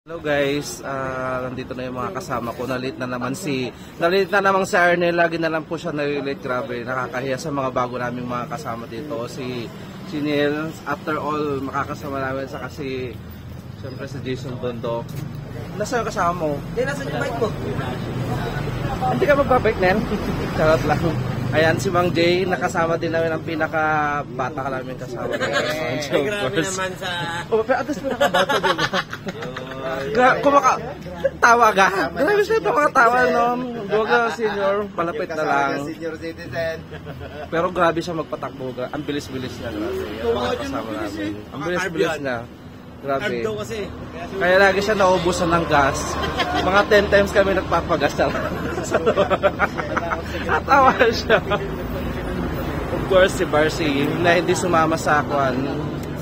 Hello guys, nandito na yung mga kasama ko. Nalit na naman si Arnel. Lagi na lang po siya nalilate. Grabe, nakakahiya sa mga bago naming mga kasama dito. Si Neil, after all, makakasama namin sa kasi siyempre si Jason Tondo. Nasa yung kasama mo? Hindi, nasa yung bike mo. Hindi ka magbabike, Nel? Charot lang. Ayan, si Mang Jay, nakasama din namin ang pinaka-bata ka namin kasama. Grabe naman sa... Oh, pero at least pinaka-bata din. Tawa ka. Grabe siya tawa, no? Huwag senior, palapit na lang. Senior citizen. Pero grabe siya magpatakbo. Ang bilis-bilis niya. Grabe. Yung mga kasama namin. Ang bilis-bilis niya. Grabe. Kaya lagi siya naubusan ng gas. Mga 10 times kami nagpapagas na lang. Atawa siya. Of course, si Barcy na hindi sumama sa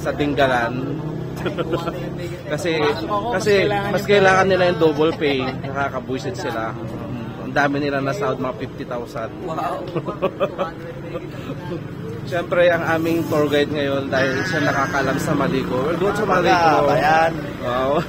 sa Dinggalan. kasi mas kailangan nila yung double pay. Nakakabuisit sila. Ang dami nila na sahod, mga 50,000. Wow. Siyempre, ang aming tour guide ngayon dahil siya nakakalam sa Maligo. We'll go to Maligo. Ayan. Wow.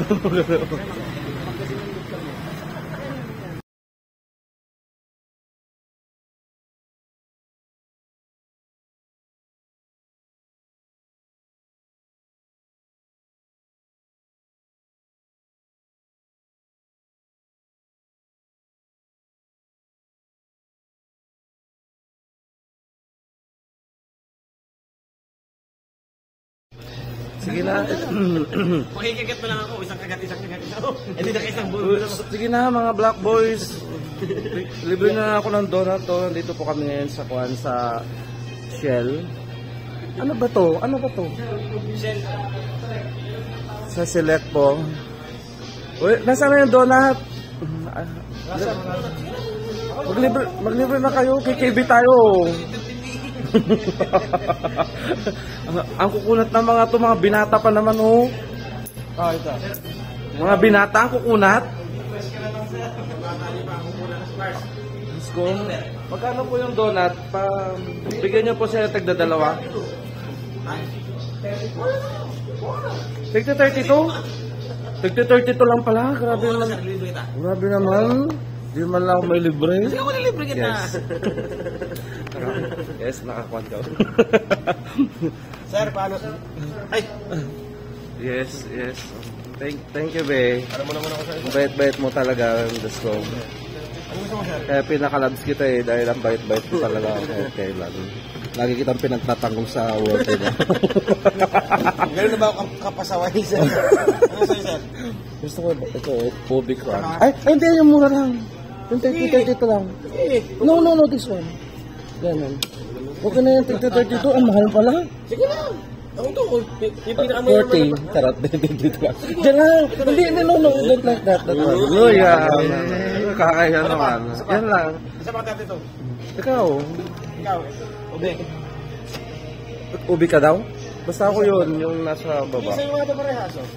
Sige na. Makikagat na lang ako. Isang kagat. Hindi na isang bulo. Sige na mga Black Boys. Libre na ako ng donut to. Nandito po kami ngayon sa Shell. Ano ba to? Shell. Sa Select po. Uy, nasaan na yung donut? Maglibre na kayo. KKB tayo. Ang kukunat ng mga binata pa naman, oh. Ito. Mga binata ang kukunat. Let's go. Magkano po yung donut? Bigyan niyo po siya tagda dalawa. Tagda 32? Tagda 32 lang pala. Grabe naman. Grabe naman. Di man lang may libre. Hindi ako nilibre kita. Yes. Yes, nakakuha ka. Sir, paano? Ay! Yes. Thank you, be. Ano mo naman ako sir? Bait-bait mo talaga, let's go. Ano gusto mo sir? Kaya pinakalabs kita dahil ang bait-bait mo talaga. Okay lang. Lagi kitang pinagtatanggol sa work mo. Gano'n na ba ako kapasaway sir? Ano sa'yo sir? Gusto ko, ito, public one. Ay, hindi, yung mura lang. Yung 30 lang. No, this one. Ganun. Okay na yung 30-32, ang mahal pala. Sige na. Ako to, yung pinakamahal 40. Tarot, dito lang. Diyan lang. Hindi, no, don't like that. Oh, yeah. Kakaya naman. Yan lang. Isa pa tayo ito. Ikaw. Ube. Ubi ka daw? Basta ako yun, yung nasa baba. Sa'yo mga ito parehas, oh.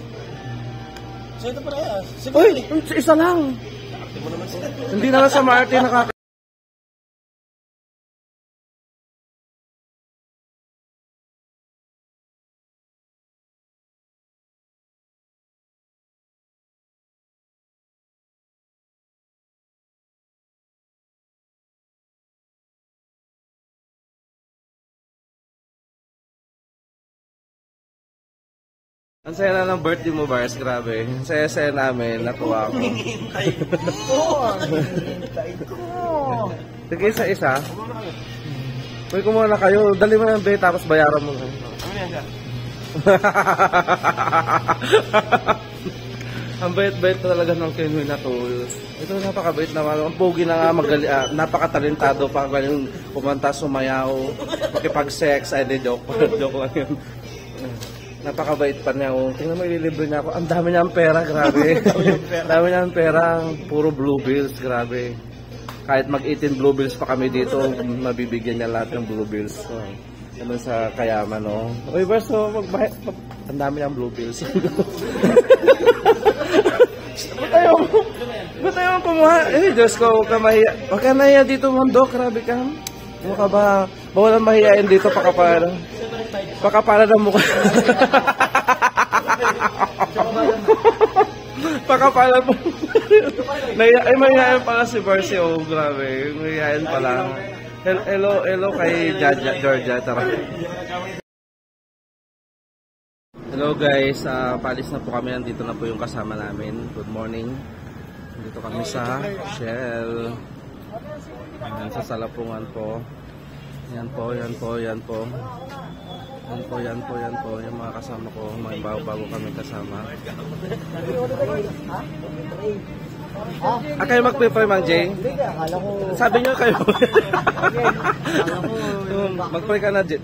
Sa'yo ito parehas. Uy, isa lang. Hindi na sa Marte nakaka... Ang saya na ng birthday mo, Bars. Grabe. Ang saya-saya namin. Natuwa ako. Hintay ko. Sige, isa-isa. Uy, kumuha na kayo. Dali mo yung bay, tapos bayaran mo. Ano yan siya? Ang bait-bait talaga ng Kenway na to. Ito napakabait naman. Ang pogi na nga, napakatalentado pa. Galing kumanta, sumayaw, makipag-sex. Ay, di joke. Joke lang yun. Napakabait pa niya. Tingnan mo, ililibre niya ako. Ang dami niya ang pera, grabe. Dami niya ang pera. Puro blue bills, grabe. Kahit mag-18 blue bills pa kami dito, mabibigyan niya lahat ng blue bills. So, ganun sa kayaman, no? Uy, Barso, ang dami niyang blue bills. Ba't tayo kumuha? Diyos ko, huwag ka mahiya. Huwag ka nahiya dito, Mondo. Grabe ka. Ano ka ba? Bawalan mahiyain dito, pakapala ng mukha. Pakapalan po. Ay, mayayain pala si Barcy. Oh, grabe. Mayayain pala. Hello kay Georgia. Tara. Hello guys, palis na po kami. Nandito na po yung kasama namin. Good morning. Nandito kami sa Shell. Ayan, sa Salapungan po. Yan po. Yan po yung mga kasama ko. May bago kami kasama. Kayo magpe-pray, Mang Jay? Sabi nyo kayo. Mag-pray ka na, Jay.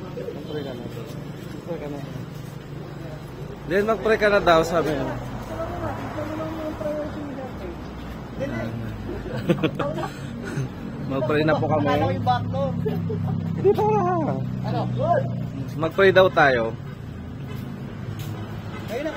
Then mag-pray ka na daw, sabi nyo. Mag-pray na po kami. Dito na. Mag-pray daw tayo. Kayo na.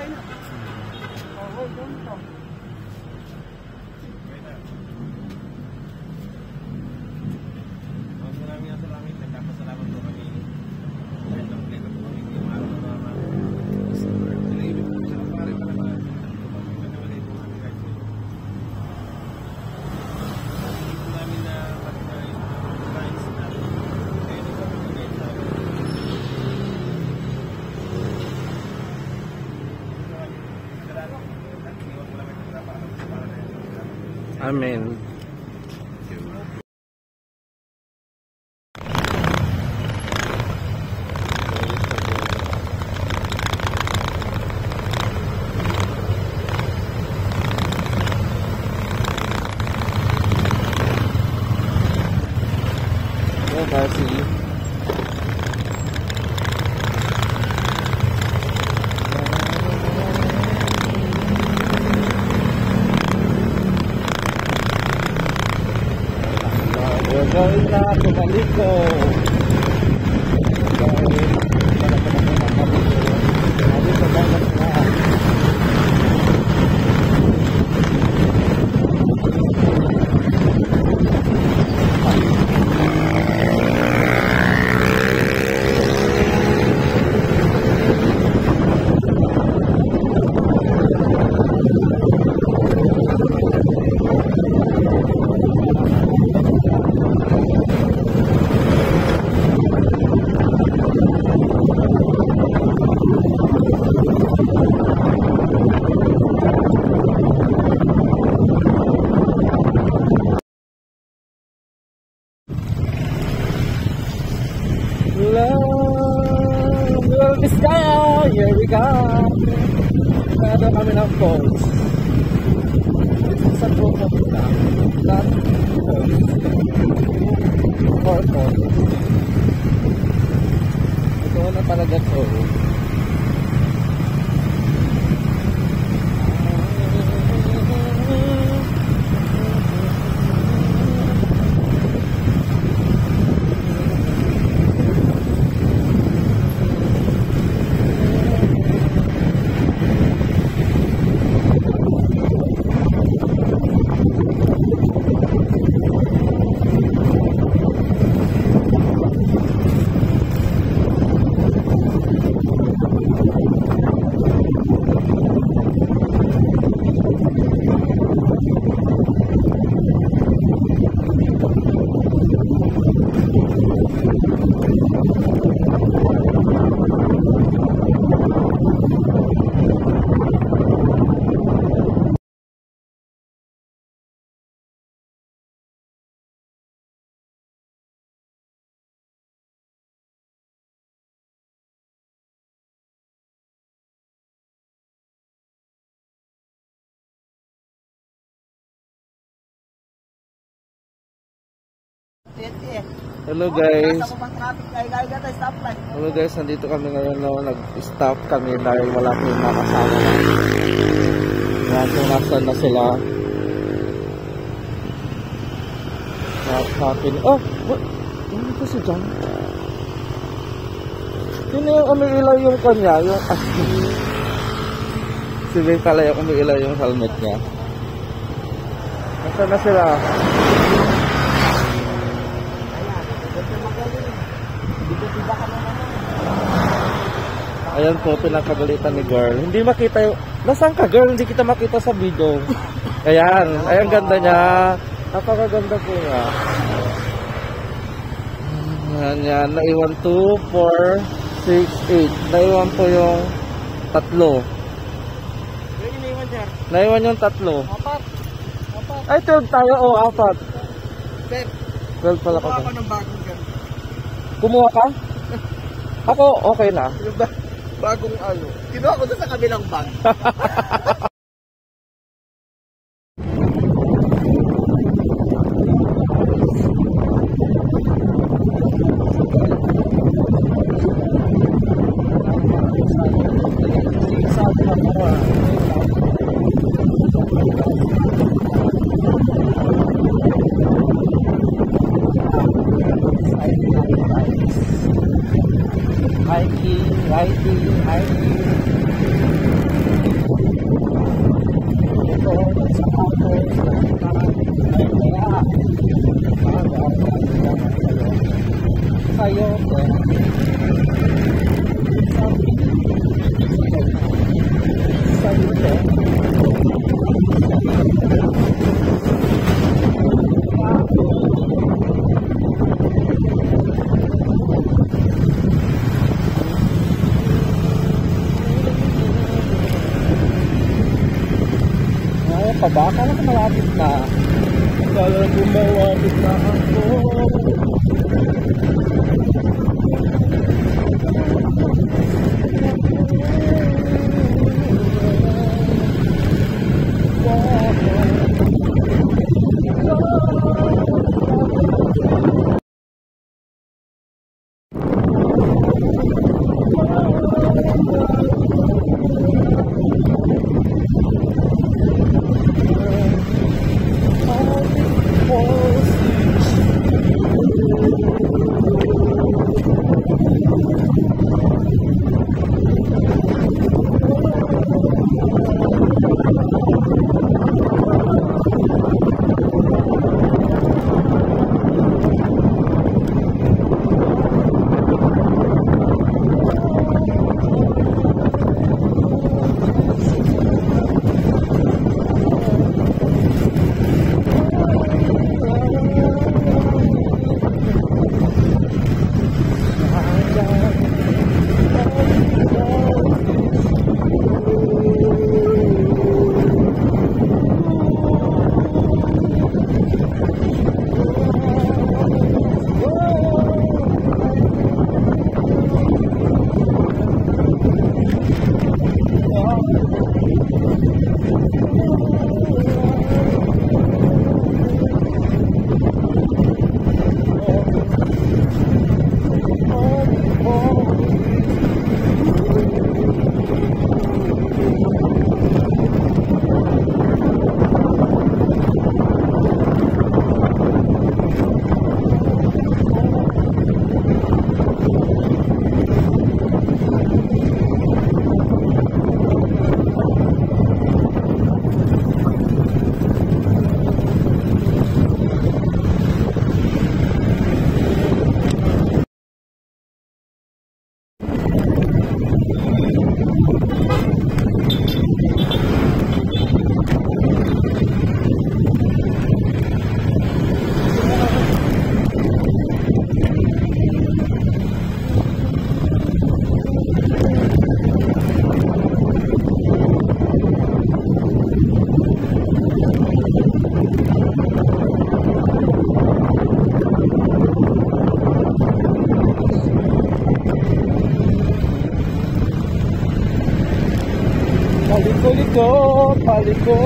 Amen. Gawin na bumalik ko. Love the sky, here we go. Nado kami ng falls. This is a proof of that. Not falls. Or falls. Ito na talaga to. Hello guys. Hello guys, nandito kami ngayon na nag-stop kami dahil wala kami makasama na. Yan, kung nasan na sila. Nakapin. Oh! Ano ito si John? Sino yung umiilaw yung kanya? Yung... si Bing pala yung umiilaw yung helmet niya. Nasaan na sila? Ayan po, pinakagalitan ni girl. Hindi makita yung... Nasaan ka girl? Hindi kita makita sa video. Ayan, ayan ganda niya. Napakaganda po nga. Ayan yan, naiwan 2, 4, 6, 8. Naiwan po yung 3. Iniwan sir. Naiwan yung 3. 4. Ay, 12 tayo. O, 4. 12 pala ko. Kuha ako ng bagong ganito. Kumuha ka? Ako, okay na. Yung bagong ano. Kinuha ko doon sa kabilang bag. Hiking. Ito, sa campus, kayo, pa ba? Akala ko malapit na. Akala ko malapit na ako. Paliko.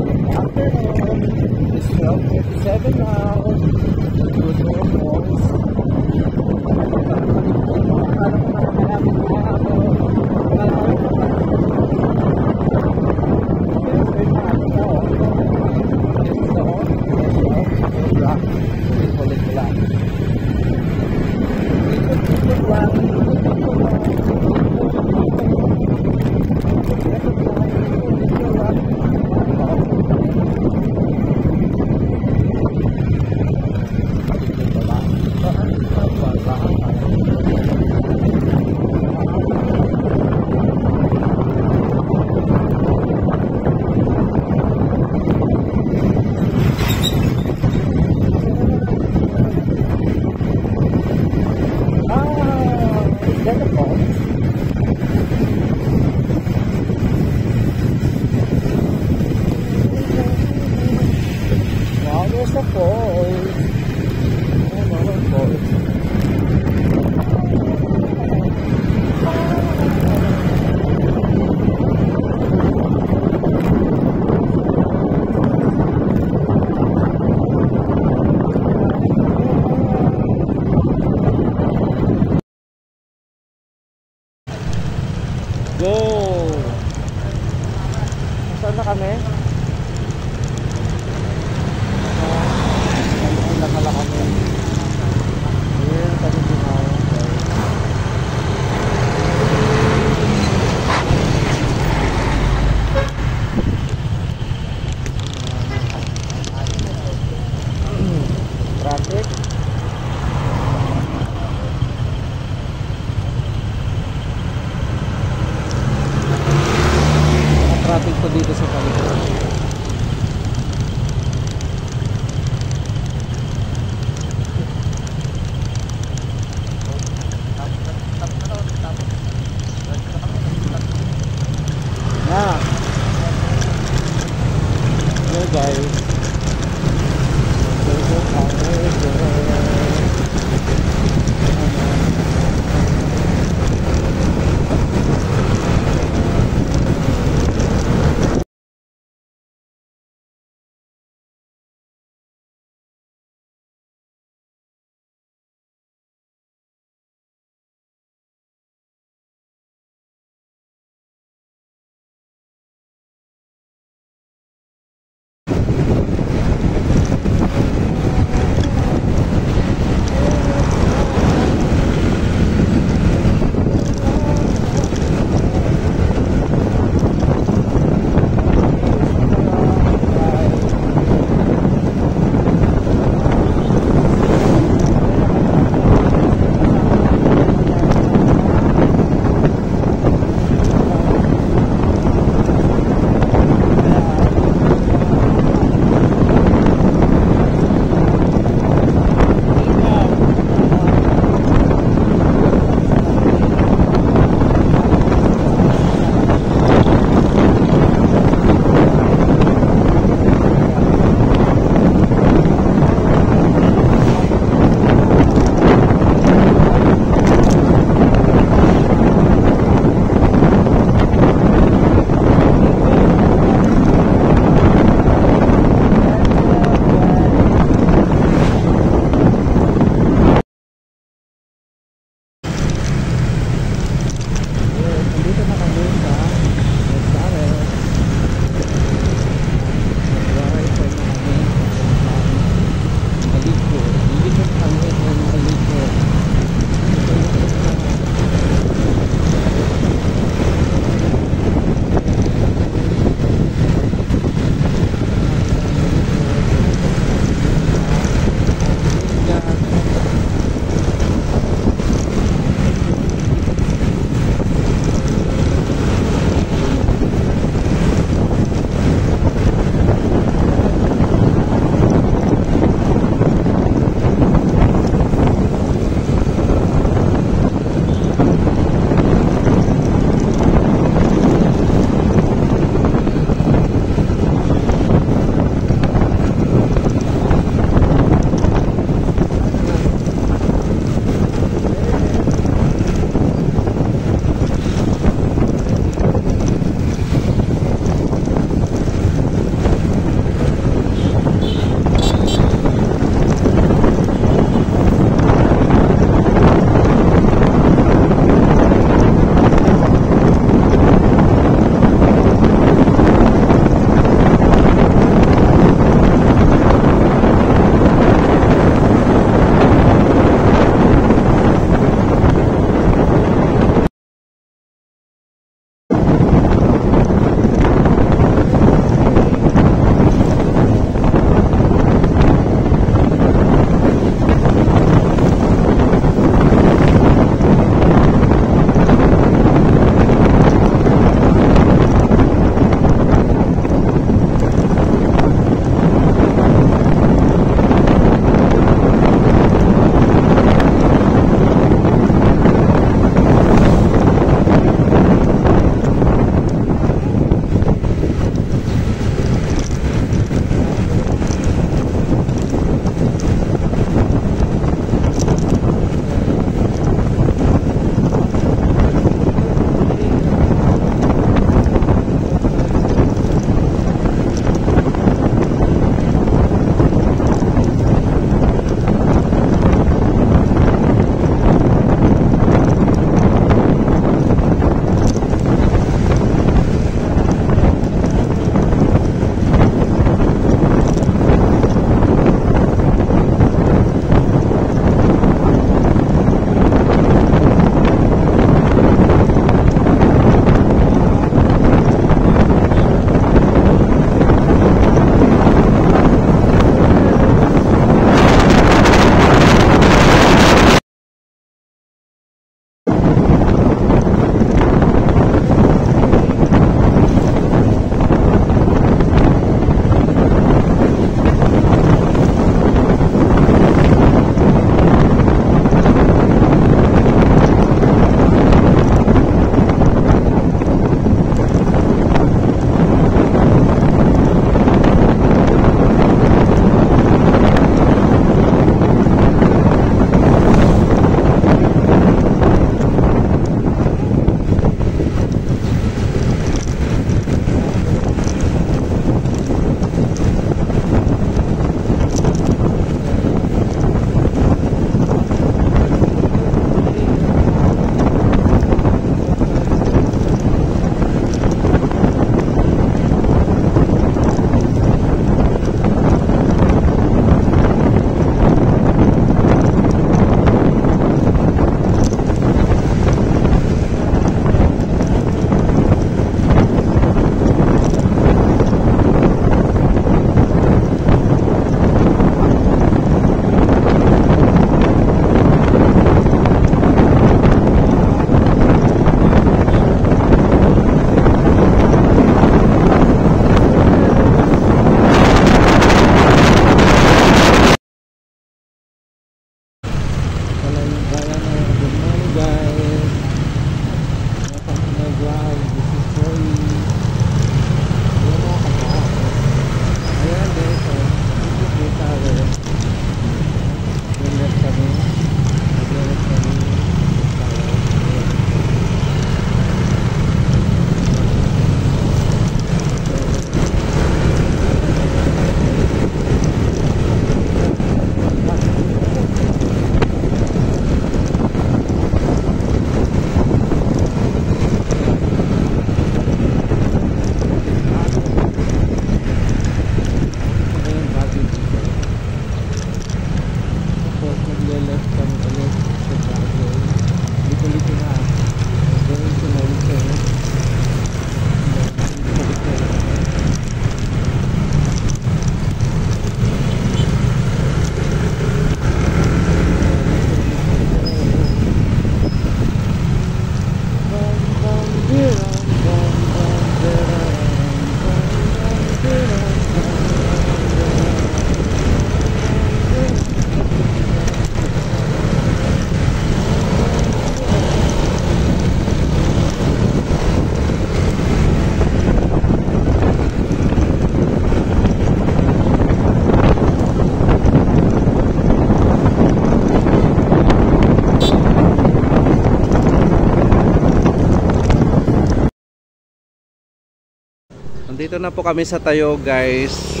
Nandito na po kami sa Tayog, guys.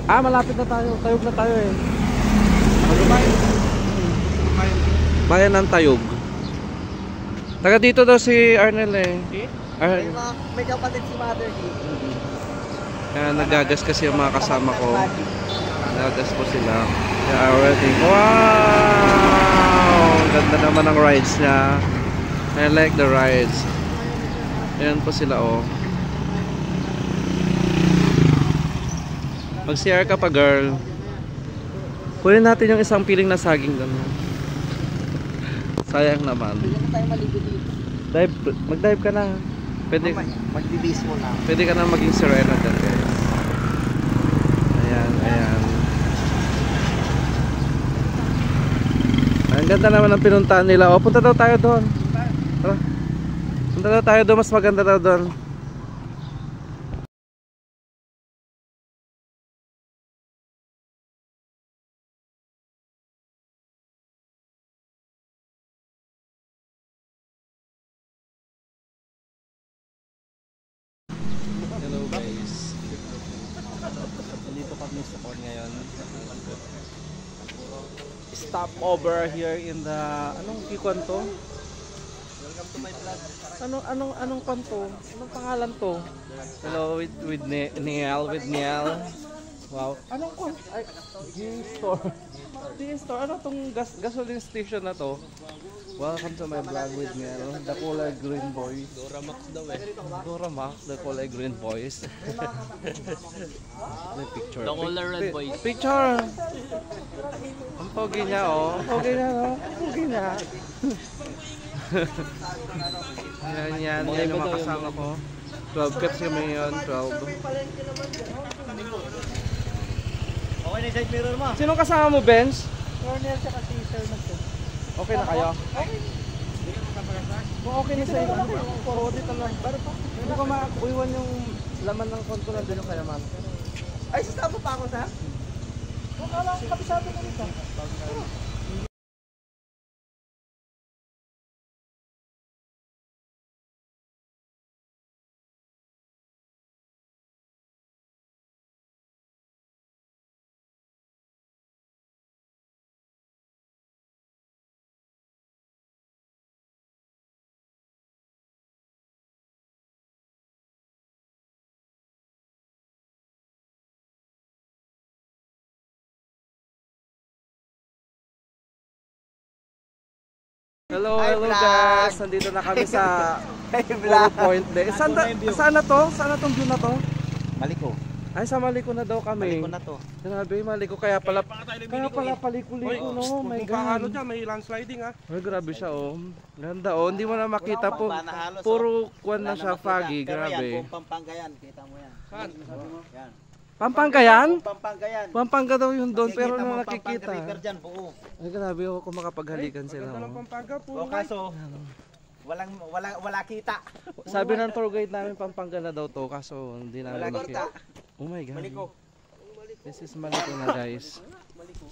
Malapit na tayo. Tayog na tayo eh. Bayan ng Tayog. Taga dito daw si Arnel eh. May kapatid si Mother dito. Kaya nagagas kasi yung mga kasama ko. Nagagas po sila. Kaya already. Wow! Ganda naman ang rides niya. I like the rides. Ayan po sila oh. Mag-CR ka pa girl. Kunin natin yung isang piling na saging ganun. Sayang naman. Pwede na tayo maligo dito. Mag-dive ka na. Pwede, Mag-debase mo na. pwede ka na maging sirena dyan guys. Ayan, ayan. Ang ganda naman ang pinuntahan nila. O, punta daw tayo doon. Tara. Punta daw tayo doon. Mas maganda daw doon. Hello guys. Dito kami sa Con ngayon. Stop over here in the anong kikon to? Welcome to my vlog. Anong kon to? Anong pangalan to? Hello with Niel. Wow. Anong kon? Ay, G-Store. G-Store. Ano tong gasoline station na to? Welcome to my vlog with Niel. The Kulay Green Boys. Doramax daw eh. Doramax, the Kulay Green Boys. May picture. The Kulay Red Boys. Picture. Ang pogi niya oh. Ang pogi niya oh. Ang pogi niya. Yan yung mga kasama ko. 12 cups kami yun, 12. Okay na yung side mirror mo. Sinong kasama mo, Benz? Cornel siya kasi sir nagto. Okay na kayo? Kung okay na sa'yo, forward ito lang. Hindi ko maiwan yung laman ng konto na din yung kayaman. Ay, sasama pa ako sa? Kung kala ko kabisado mo dito. Hello, Hi, hello vlog! guys. Nandito na kami sa Hey, Puro Point Day. Saan na to? Saan na tong view na to? Maliko. Ay, sa Maliko na daw kami. Maliko na to. Grabe, Maliko. Kaya pala paliko-liko, no? My God. may landsliding ah. Ay, grabe siya, oh. Ganda, oh. Hindi mo na makita po. Puro kwan na siya, foggy. Pero yan, Grabe. kung Pampanga yan, kita mo yan. Saan? Yan. Pampanga yan? Kung Pampanga yan. Pampanga daw yun doon, pero Makikita mo na ang Pampanga nakikita. River dyan, buo. Ay, grabe, oh. Kung makapaghalikan sila, oh. Pampanga po. O kaso, wala kita. Sabi ng tour guide namin, Pampanga na daw to. Kaso, hindi Wala namin kita. Oh my God. Maliko. This is Maliko na, guys.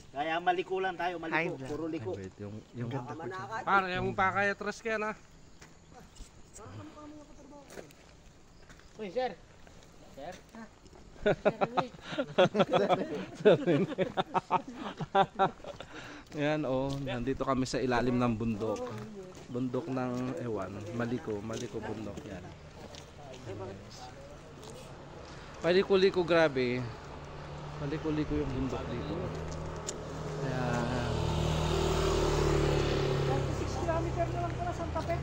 Kaya maliko lang tayo, maliko. Puro liko. Ay, wait, yung Parang yung pakaya tres ka na. Uy, sir. Sir. Yan oh, nandito kami sa ilalim ng bundok. Bundok ng ewan, Maliko bundok yan. Paliko-liko grabe. Paliko-liko yung bundok dito. Ayan. 6 kilometer na lang pala Santa Fe.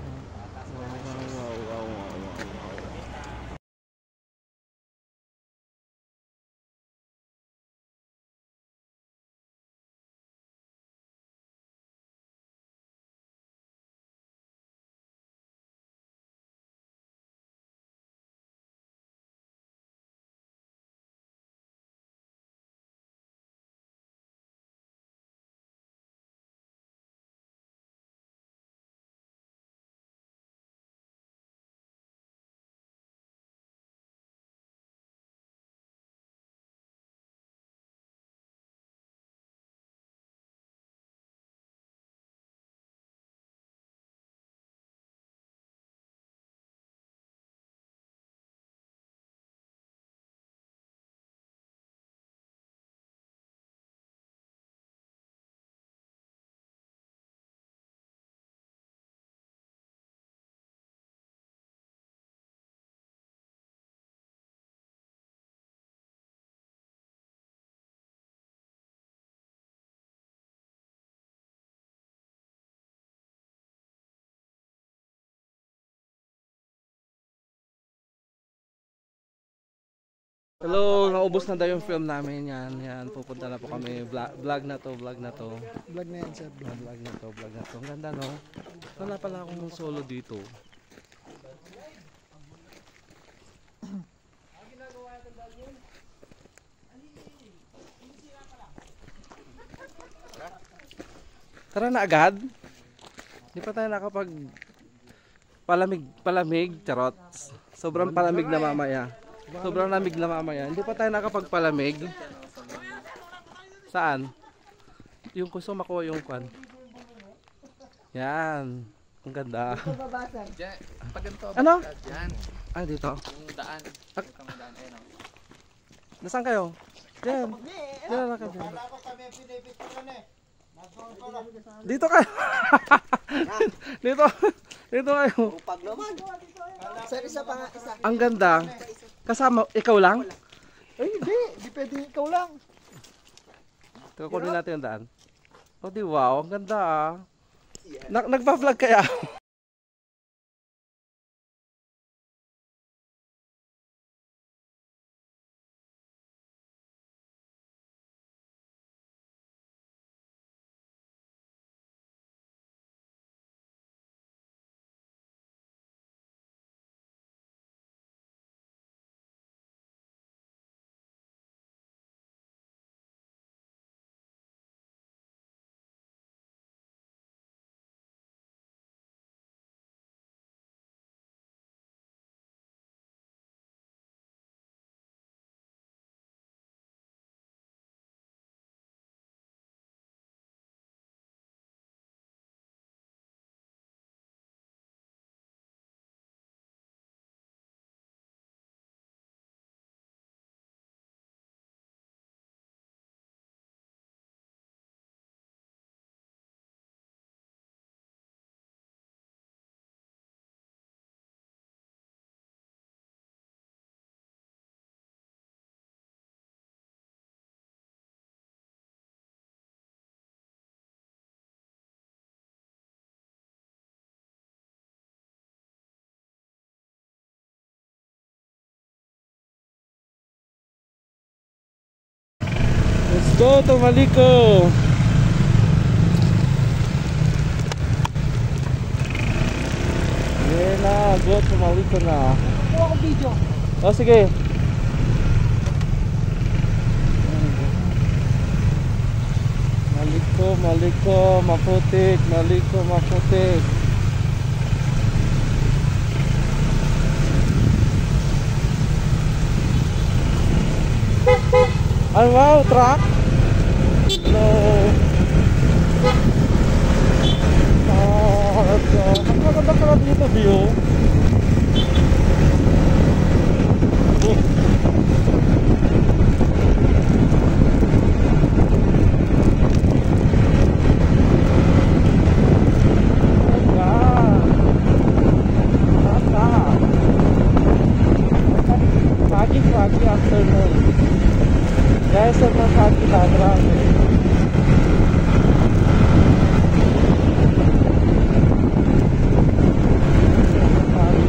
Wow. Hello, naubos na daw yung film namin. Yan, pupunta na po kami. Vlog na to. Vlog na yan, sir. Vlog na to. Ang ganda, no? Wala pala akong solo dito. Tara na agad. Di pa tayo nakapag palamig, charot. Sobrang palamig na mamaya. Sobrang lamig na mamaya. Hindi pa tayo nakapagpalamig. Saan? Yung gusto makuha yung kwan. Yan. Ang ganda. Diyan, pag ganito. Ano? Yan. Ah, dito. Yung daan. Yung daan, ayun o. Nasaan kayo? Diyan. Diyan na kayo. Dito kayo. Dito kayo. Upag naman. Sir, isa pa nga, isa. Ang ganda. Kasama, ikaw lang? Ay, hindi. Hindi pwede ikaw lang. Kukunin natin yung daan. Oh, di wow. Ang ganda ah. Nagpa-vlog kaya? Let's go to Maliko. Yeah na, go to Maliko na. Kuha ko video. Oh, sige. Maliko, maputik, Maliko, maputik. Ay, wow, truck. Hello. Ang maganda pala dito, view. Pagi afternoon. Guys, sobrang pagi na, grabe. Pagi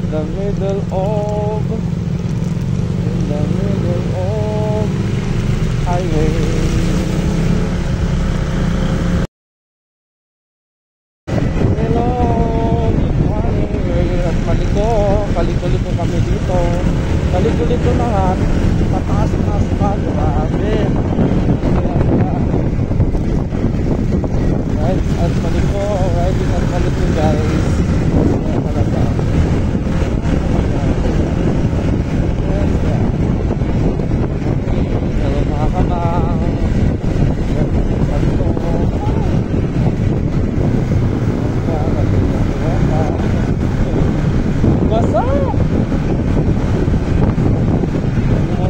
the middle of highway. Hello, good morning. At paliko kami dito. Paliko naman. Pataas-taas pa. Grabe. Right at paliko. Riding at paliko guys. Talaga. Hello mga kabang. Basa!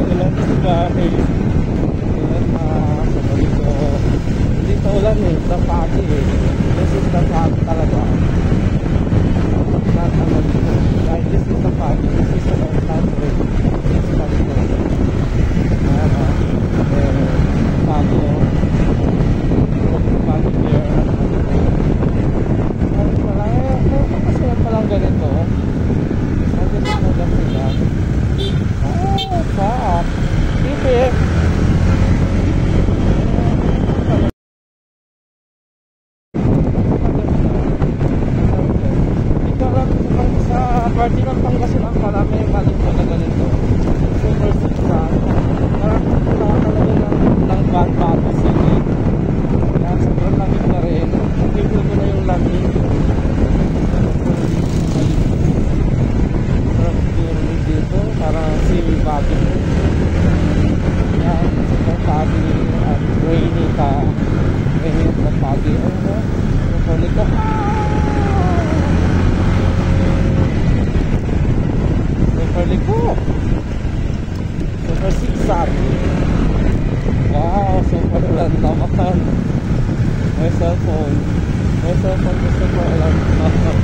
Ilan sa bahay. Ilan sa balito. Dito ulan eh. Dapagi eh. This is dapagi talaga. Not ano dito. Like this is dapagi. This is not rain. This is balito. Pagi here. Kasi palang ganito. Oh, stop. Keep it. Ito lang sa party ng Pangasinan pala may balik na ganito. Super siksad. Parang talaga ng Bato City. Yan, sobrang lamig na rin. Tignan ko na yung lamig. Dito para si Bobby yan, super foggy at rainy at foggy super liko super siksad. Wow, super ulan naman. May cellphone na super ulan naman.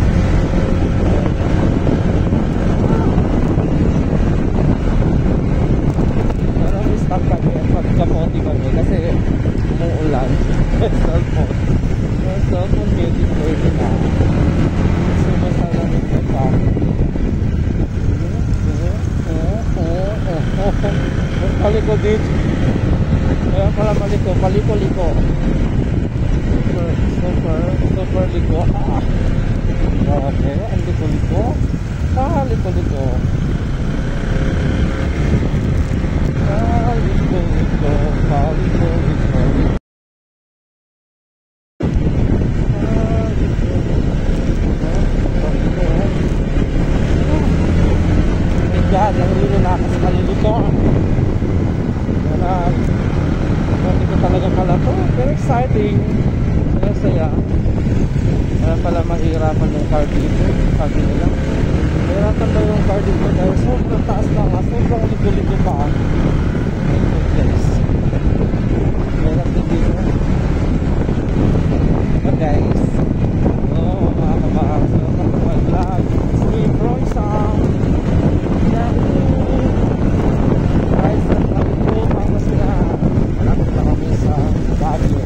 Stop kami pagkapote kami kasi umuulan. May cellphone getting dirty na. Sumasalamig na pa. Paliko dito. Kaya pala paliko. Super liko. Grabe, ang liko. Liko. Nahulilo na ako sa kalilito. Hindi ko talaga pala to. Very exciting. Saya. Kaya pala mahirapan yung car dito. Sabi nila. Mahirapan daw yung car dito dahil sobrang taas na nga. Sobrang ligo-ligo pa. Yes. Mahirap din dito. But guys. Oh, mga kabahang. Welcome to my vlog. Sweet Roysa. Guys, nagpapit ko para sila. Malapit na kami sa Baguio.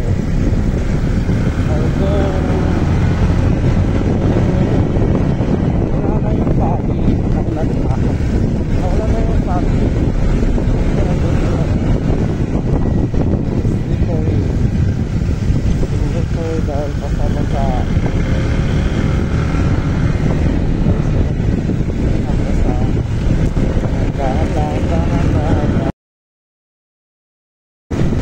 Although wala na yung foggy. Nakulan na yung foggy. Slippery dahil kasama sa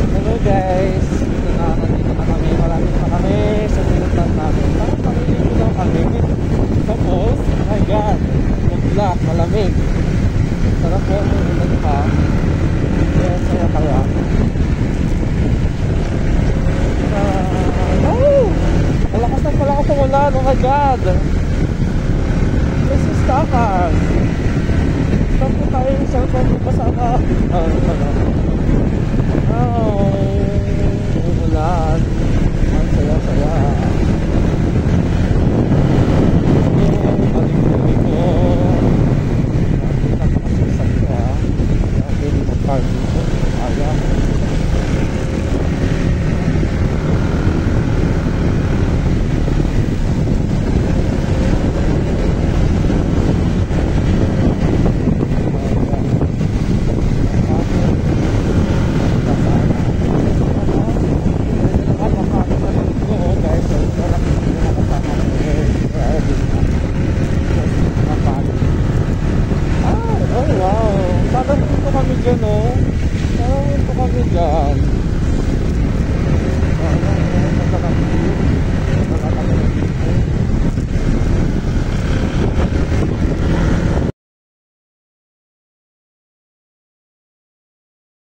hello guys, nandito na kami, malapit na kami sa sinutan namin. Parang pangilip lang kami. Tapos, oh my god, mag-black, malamig. Sarap po, ulan pa. Kaya saya kaya. Malakas na pala ako sa ulan, oh my god. This is takas. Saan po tayo yung cellphone ko kasama? Ulan. Ang saya-saya.